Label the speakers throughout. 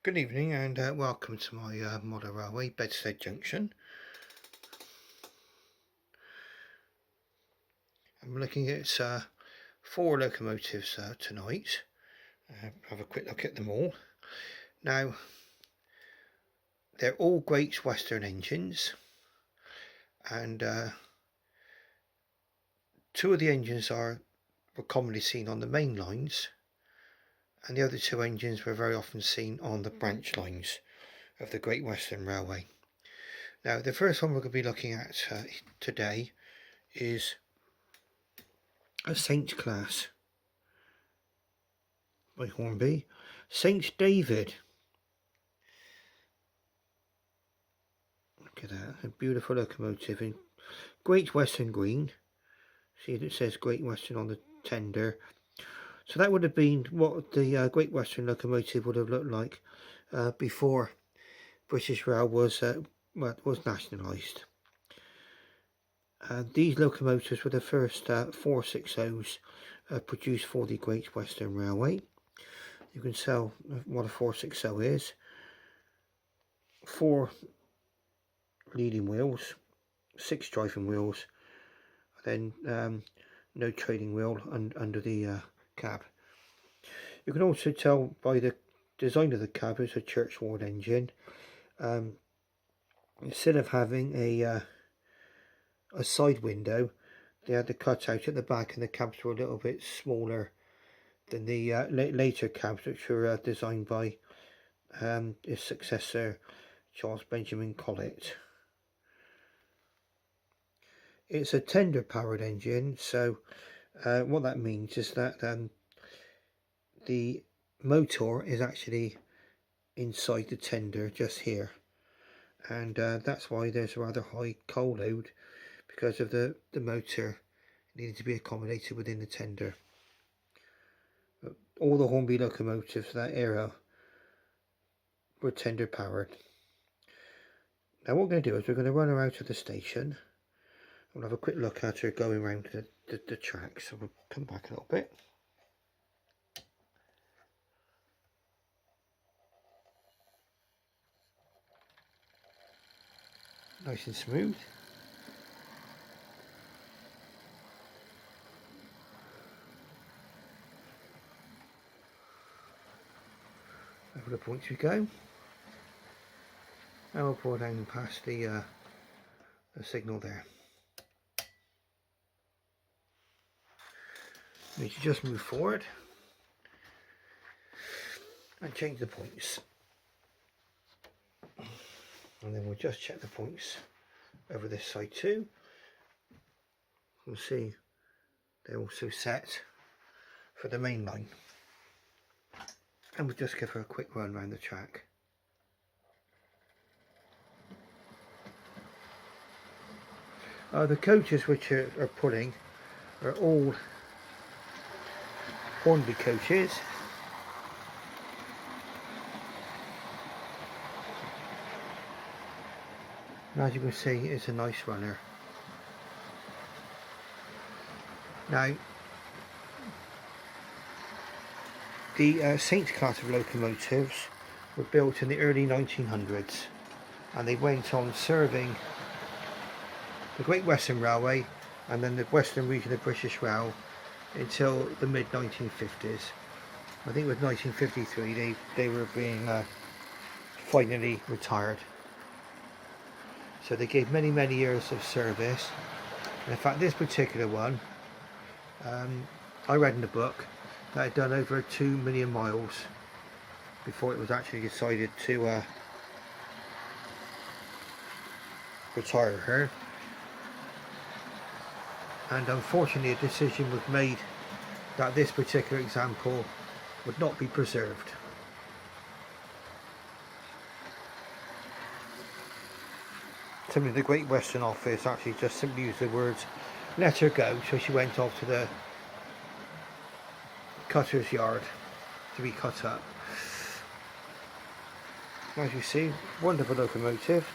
Speaker 1: Good evening and welcome to my model railway, Bedstead Junction. I'm looking at 4 locomotives tonight. Have a quick look at them all. Now, they're all Great Western engines, and 2 of the engines were commonly seen on the main lines, and the other 2 engines were very often seen on the branch lines of the Great Western Railway. Now, the first one we're going to be looking at today is a Saint class by Hornby. Saint David. Look at that, a beautiful locomotive in Great Western green. See, it says Great Western on the tender. So that would have been what the Great Western locomotive would have looked like before British Rail was nationalised. These locomotives were the first 460s produced for the Great Western Railway. You can tell what a 460 is. 4 leading wheels, 6 driving wheels, then no trailing wheel under the cab. You can also tell by the design of the cab it's a Churchward engine. Instead of having a side window, they had the cutout at the back, and the cabs were a little bit smaller than the later cabs, which were designed by his successor Charles Benjamin Collett. It's a tender powered engine, so what that means is that the motor is actually inside the tender just here, and that's why there's a rather high coal load, because of the motor needed to be accommodated within the tender. All the Hornby locomotives of that era were tender powered. Now what we're going to do is we're going to run her out of the station. We'll have a quick look at her going around the track, so we'll come back a little bit. Nice and smooth. Over the points we go. Now we'll pull down past the signal there. We need to just move forward and change the points, and then we'll just check the points over this side too. We'll see they're also set for the main line, and we'll just give her a quick run around the track. The coaches which are pulling are all Hornby coaches. And as you can see, it's a nice runner. Now, the Saint class of locomotives were built in the early 1900s, and they went on serving the Great Western Railway and then the Western region of British Rail until the mid 1950s. I think with 1953 they were being finally retired. So they gave many years of service. And in fact, this particular one, I read in the book that had done over 2 million miles before it was actually decided to retire her. And unfortunately a decision was made that this particular example would not be preserved. Somebody in the Great Western office actually just simply used the words "let her go," so she went off to the cutter's yard to be cut up. As you see, wonderful locomotive.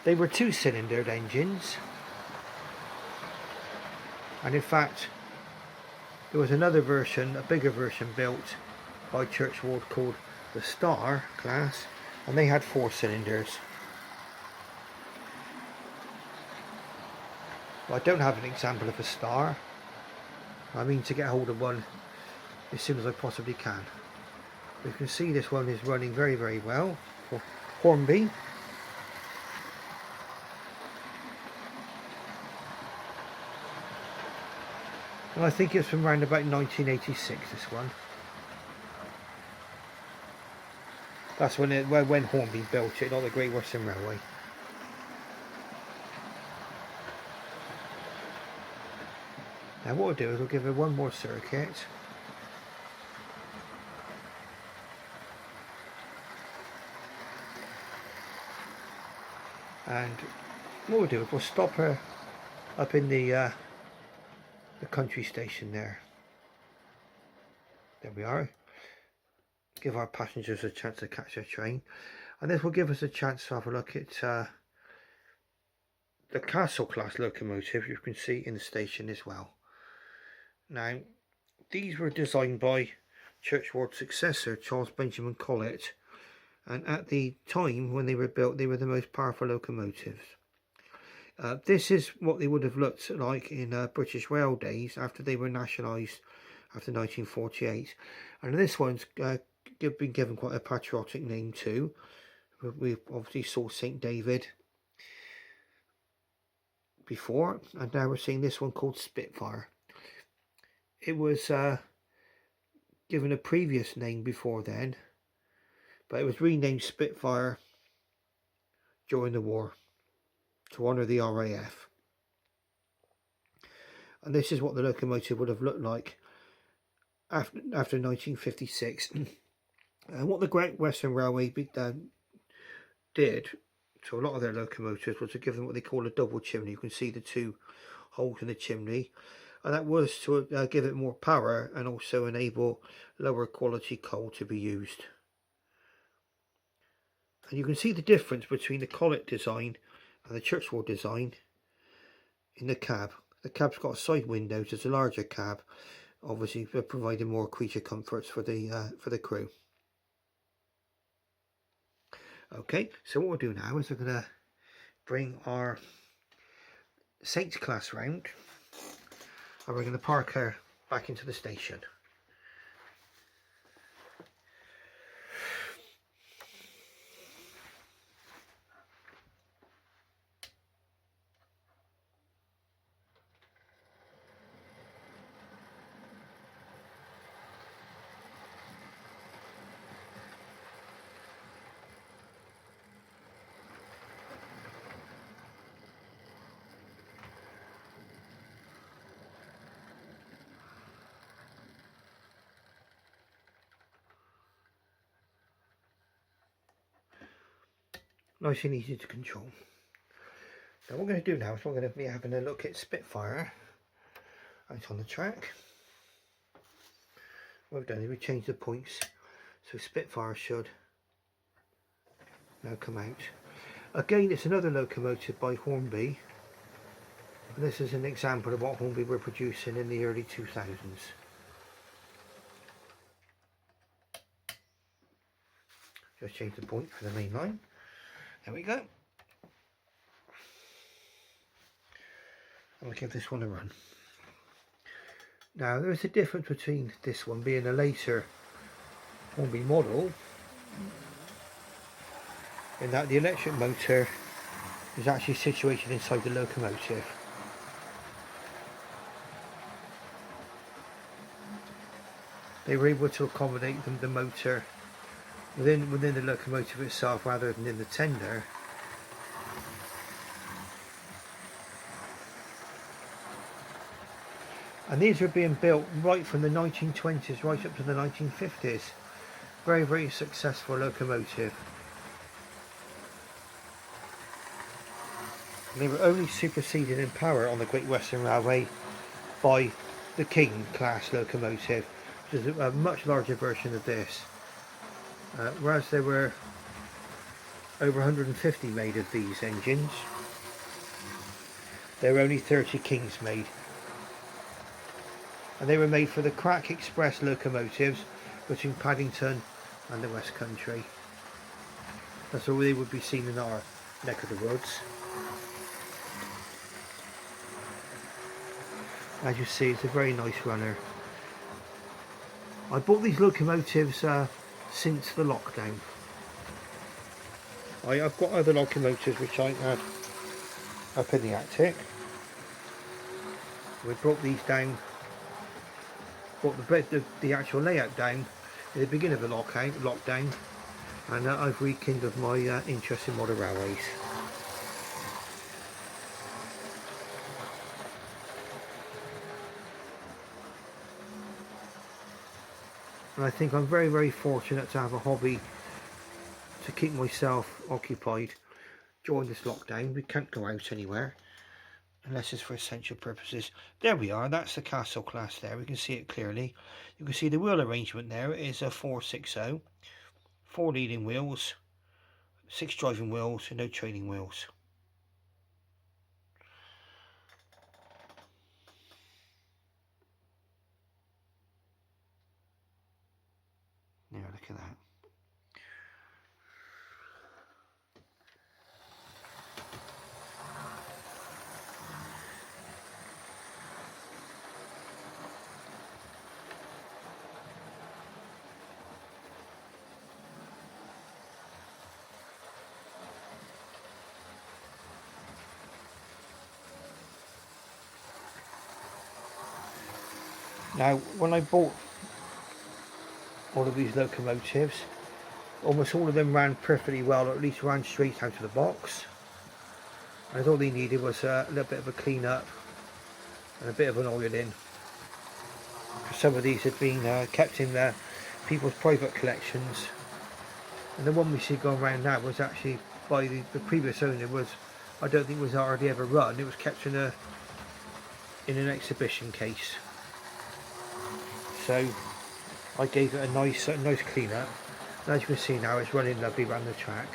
Speaker 1: They were 2-cylindered engines, and in fact there was another version, a bigger version built by Churchward called the Star class, and they had 4 cylinders. Well, I don't have an example of a Star. I mean to get hold of one as soon as I possibly can. You can see this one is running very, very well for Hornby. And I think it's from around about 1986, this one. That's when Hornby built it, not the Great Western Railway. Now what we'll do is we'll give it one more circuit. And what we'll do is we'll stop her up in the country station there. There we are. Give our passengers a chance to catch their train, and this will give us a chance to have a look at the Castle class locomotive you can see in the station as well. Now these were designed by Churchward's successor Charles Benjamin Collett, and at the time when they were built they were the most powerful locomotives. This is what they would have looked like in British Rail days after they were nationalised after 1948, and this one's been given quite a patriotic name too. We obviously saw St David before, and now we're seeing this one called Spitfire. It was given a previous name before then, but it was renamed Spitfire during the war to honour the RAF. And this is what the locomotive would have looked like after 1956. And what the Great Western Railway did to a lot of their locomotives was to give them what they call a double chimney. You can see the 2 holes in the chimney, and that was to give it more power and also enable lower quality coal to be used. And you can see the difference between the Collett design and the Churchward design in the cab. The cab's got side windows, it's a larger cab, obviously providing more creature comforts for the crew. Okay, so what we'll do now is we're going to bring our Saint class round, and we're going to park her back into the station. Nice and easy to control. Now what we're going to do now is we're going to be having a look at Spitfire out on the track. What we've done is we changed the points, so Spitfire should now come out. Again, it's another locomotive by Hornby, and this is an example of what Hornby were producing in the early 2000s. Just change the point for the main line. There we go. And we'll give this one a run. Now there is a difference between this one being a later Hornby model, in that the electric motor is actually situated inside the locomotive. They were able to accommodate the motor within the locomotive itself rather than in the tender. And these were being built right from the 1920s right up to the 1950s. Very, very successful locomotive. And they were only superseded in power on the Great Western Railway by the King class locomotive, which is a much larger version of this. Whereas there were over 150 made of these engines, there were only 30 Kings made. And they were made for the Crack Express locomotives between Paddington and the West Country. That's all they would be seen in our neck of the woods. As you see, it's a very nice runner. I bought these locomotives since the lockdown. I've got other locomotives which I had up in the attic. We brought these down, brought the actual layout down at the beginning of the lockdown, and I've rekindled my interest in modern railways. And I think I'm very, very fortunate to have a hobby to keep myself occupied during this lockdown. We can't go out anywhere unless it's for essential purposes. There we are, that's the Castle class there, we can see it clearly. You can see the wheel arrangement there is a 460, 4 leading wheels, 6 driving wheels and no trailing wheels. Yeah, look at that. Now, when I bought all of these locomotives, almost all of them ran perfectly well, or at least ran straight out of the box. And all they needed was a little bit of a clean up and a bit of an oiling. Some of these had been kept in people's private collections, and the one we see going around now was actually by the previous owner. I don't think it was hardly ever run. It was kept in an exhibition case. So I gave it a nice clean up, and as you can see now, it's running lovely around the track.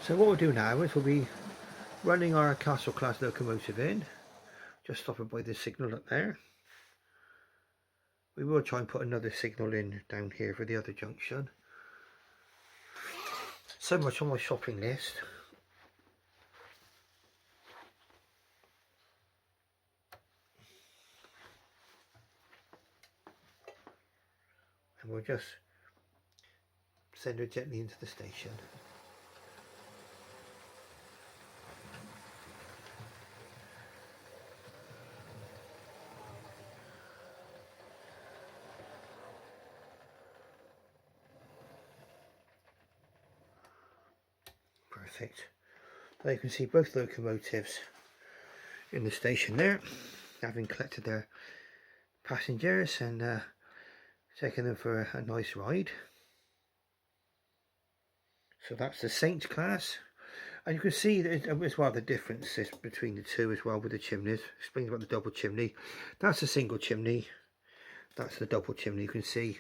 Speaker 1: So what we'll do now is we'll be running our Castle class locomotive in, just stopping by the signal up there. We will try and put another signal in down here for the other junction. So much on my shopping list. And we'll just send her gently into the station. Perfect. There you can see both locomotives in the station there, having collected their passengers and taking them for a nice ride. So that's the Saint class, and you can see that as well the differences between the two as well with the chimneys. Explains about the double chimney. That's a single chimney, that's the double chimney. You can see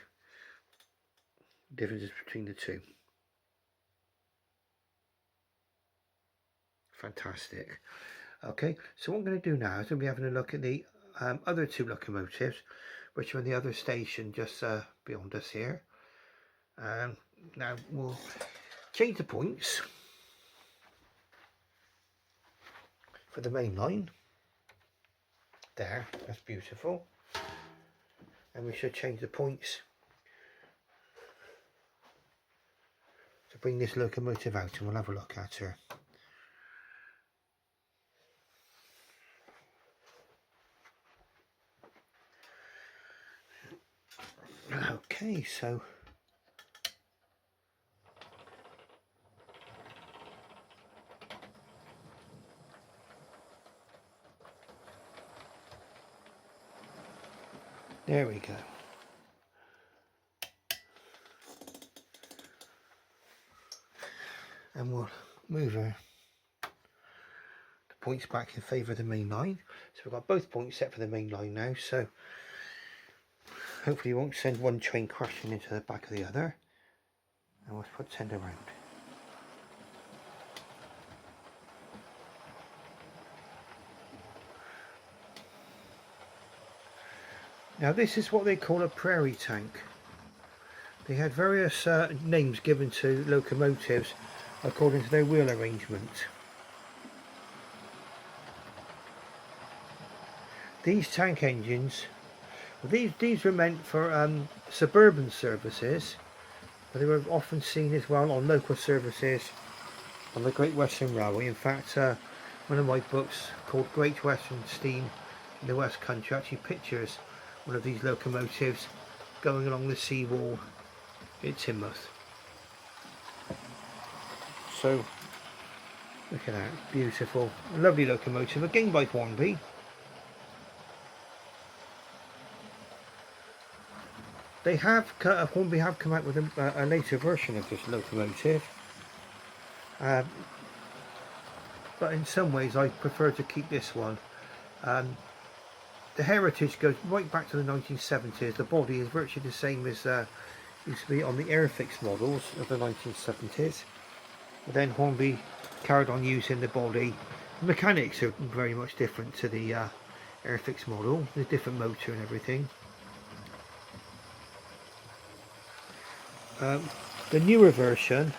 Speaker 1: differences between the two. Fantastic. Okay, so what I'm going to do now is we'll be having a look at the other two locomotives, which are in the other station just beyond us here. Now we'll change the points for the main line. There, that's beautiful. And we should change the points to bring this locomotive out, and we'll have a look at her. Okay, so there we go. And we'll move the points back in favour of the main line. So we've got both points set for the main line now, so hopefully we won't send one train crashing into the back of the other. And we'll send around. Now this is what they call a prairie tank. They had various names given to locomotives according to their wheel arrangement. These tank engines, these were meant for suburban services, but they were often seen as well on local services on the Great Western Railway. In fact, one of my books called Great Western Steam in the West Country actually pictures one of these locomotives going along the seawall at Teignmouth. So look at that, beautiful, lovely locomotive, again by Hornby. They have Hornby have come out with a later version of this locomotive, but in some ways I prefer to keep this one. The heritage goes right back to the 1970s. The body is virtually the same as used to be on the Airfix models of the 1970s. But then Hornby carried on using the body. The mechanics are very much different to the Airfix model. There's a different motor and everything. The newer version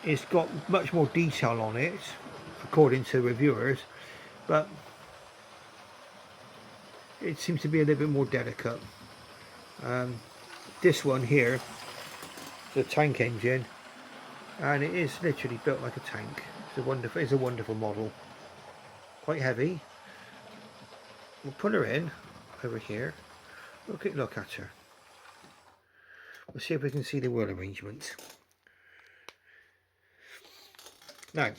Speaker 1: has got much more detail on it, according to reviewers, but it seems to be a little bit more delicate. This one here, the tank engine, and it is literally built like a tank. It's a wonderful model. Quite heavy. We'll put her in over here. Look at her. We'll see if we can see the wheel arrangement. Now,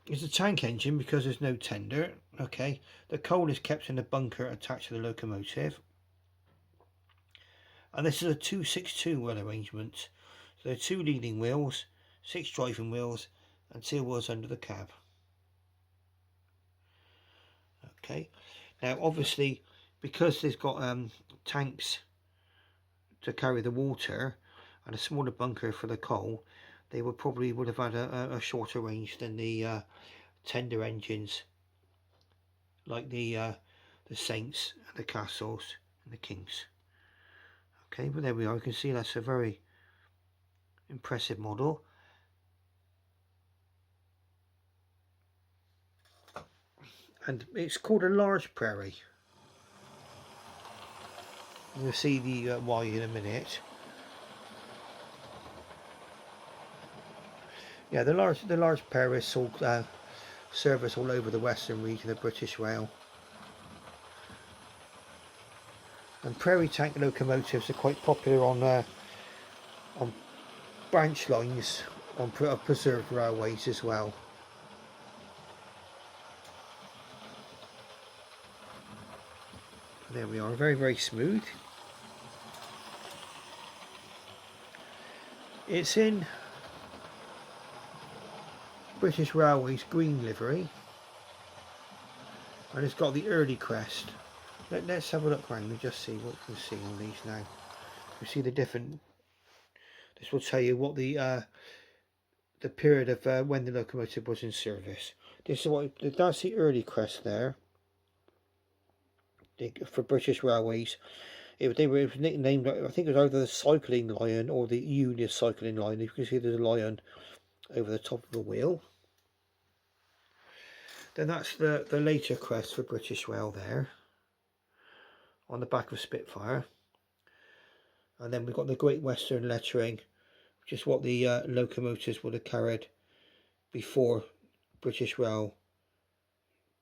Speaker 1: it's a tank engine because there's no tender. Okay, the coal is kept in a bunker attached to the locomotive. And this is a 262 wheel arrangement. So there are 2 leading wheels, 6 driving wheels, and 2 wheels under the cab. Okay, now obviously because they've got tanks to carry the water and a smaller bunker for the coal, they would have had a shorter range than the tender engines like the Saints, the Castles and the Kings. Okay, but there we are. You can see that's a very impressive model. And it's called a large prairie. You'll see the why in a minute. Yeah, the large prairie saw service all over the western region of British Rail. And prairie tank locomotives are quite popular on branch lines on preserved railways as well. There we are, very, very smooth. It's in British Railways green livery, and it's got the early crest. Let's have a look around and just see what we can see on these now. You see the different. This will tell you what the period of when the locomotive was in service. This is that's the early crest there. For British Railways, it was nicknamed. I think it was either the Cycling Lion or the Union Cycling Lion. You can see there's a lion over the top of the wheel. Then that's the later crest for British Rail there, on the back of Spitfire. And then we've got the Great Western lettering, which is what the locomotives would have carried before British Railways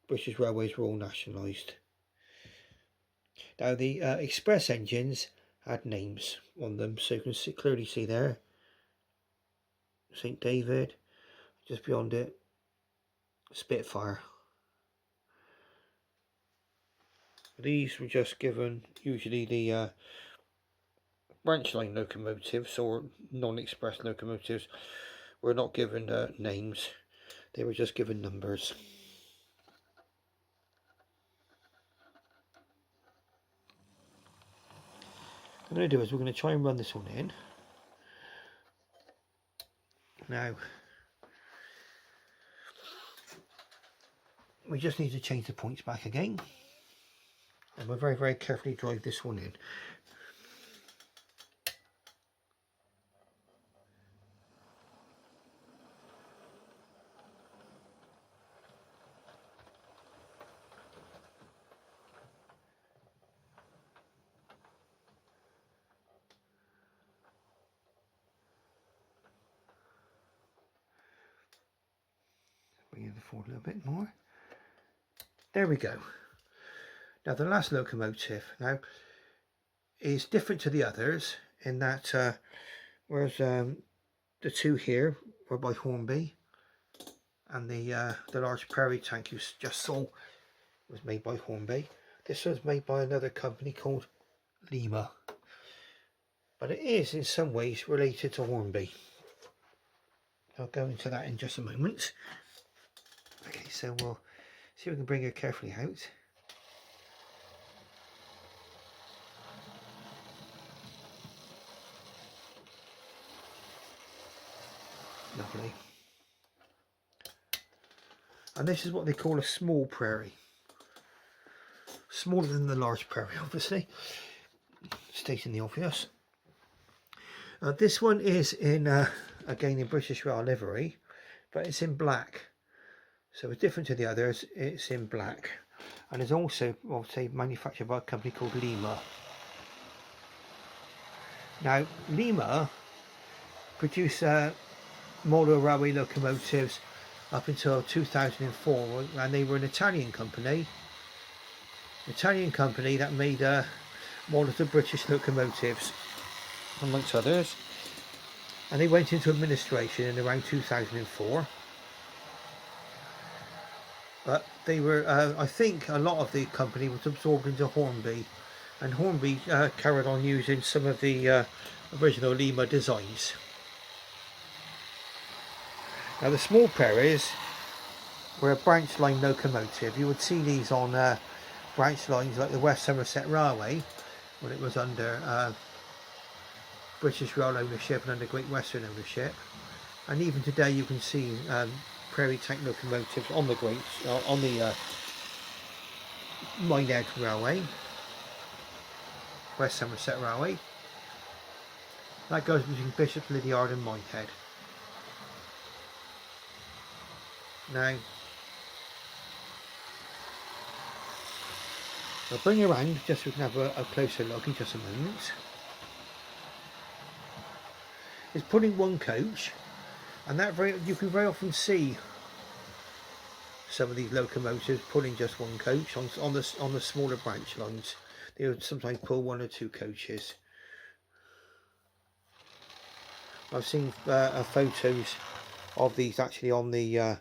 Speaker 1: were all nationalised. Now the express engines had names on them, so you can clearly see there, St David, just beyond it, Spitfire. These were just given, usually the branch line locomotives or non-express locomotives were not given names, they were just given numbers. What I'm going to do is we're going to try and run this one in. Now, we just need to change the points back again. And we'll very, very carefully drive this one in. Bring it forward a little bit more. There we go. Now the last locomotive now is different to the others in that whereas the two here were by Hornby, and the large prairie tank you just saw was made by Hornby. This was made by another company called Lima, but it is in some ways related to Hornby. I'll go into that in just a moment. Okay, so we'll see if we can bring her carefully out. Lovely. And this is what they call a small prairie. Smaller than the large prairie, obviously. Stating the obvious. This one is in, again, in British Rail livery, but it's in black. So it's different to the others, it's in black. And it's also, I'll say, manufactured by a company called Lima. Now, Lima produced model railway locomotives up until 2004, and they were an Italian company that made models of British locomotives, amongst others, and they went into administration in around 2004. But they were, I think a lot of the company was absorbed into Hornby, and Hornby carried on using some of the original Lima designs. Now the small prairies were a branch line locomotive. You would see these on branch lines like the West Somerset Railway when it was under British Rail ownership and under Great Western ownership. And even today you can see prairie tank locomotives on the Minehead Railway, West Somerset Railway. That goes between Bishop Lydiard and Minehead. Now, I'll bring you around just so we can have a closer look in just a moment. It's pulling one coach, and that you can very often see some of these locomotives pulling just one coach on the smaller branch lines. They would sometimes pull one or two coaches. I've seen photos of these actually on the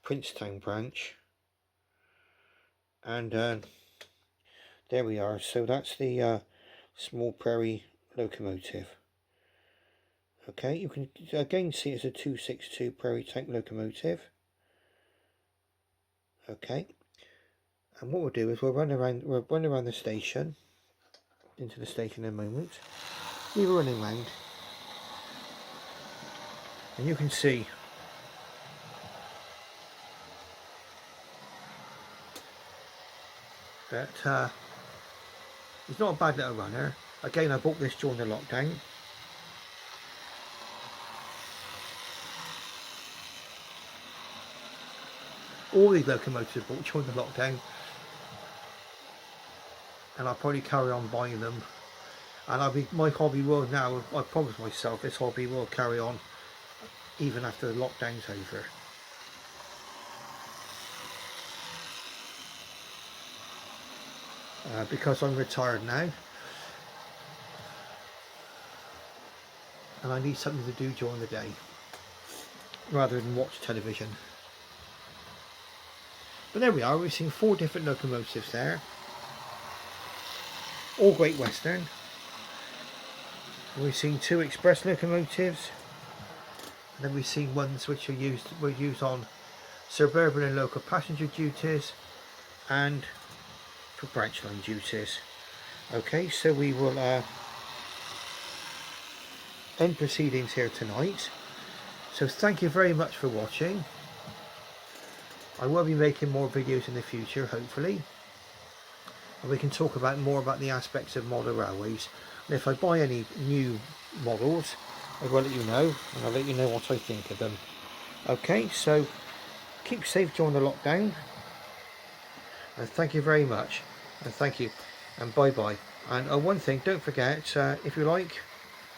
Speaker 1: Princetown branch, and there we are. So that's the small prairie locomotive. Okay, you can again see it's a 262 prairie tank locomotive. Okay, and what we'll do is we'll run around the station, into the station in a moment. We were running around, and you can see that it's not a bad little runner. Again, I bought this during the lockdown. All these locomotives bought during the lockdown, and I'll probably carry on buying them. And my hobby will now, I promise myself, this hobby will carry on even after the lockdown's over. Because I'm retired now, and I need something to do during the day rather than watch television. But there we are, we've seen 4 different locomotives there, all Great Western. We've seen 2 express locomotives, and then we've seen ones which were used on suburban and local passenger duties and for branch line duties. Okay, so we will end proceedings here tonight. So thank you very much for watching. I will be making more videos in the future, hopefully. and we can talk about more about the aspects of model railways. And if I buy any new models, I will let you know, and I'll let you know what I think of them. Okay, so keep safe during the lockdown, and thank you very much, and thank you, and bye bye. And one thing, don't forget, if you like,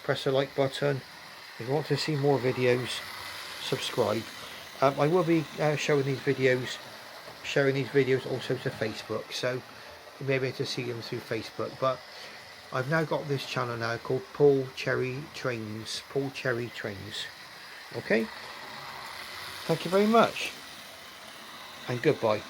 Speaker 1: press the like button. If you want to see more videos, subscribe. I will be sharing these videos also to Facebook, so you may be able to see them through Facebook. But I've now got this channel now called Paul Cherry Trains. Okay, thank you very much, and goodbye.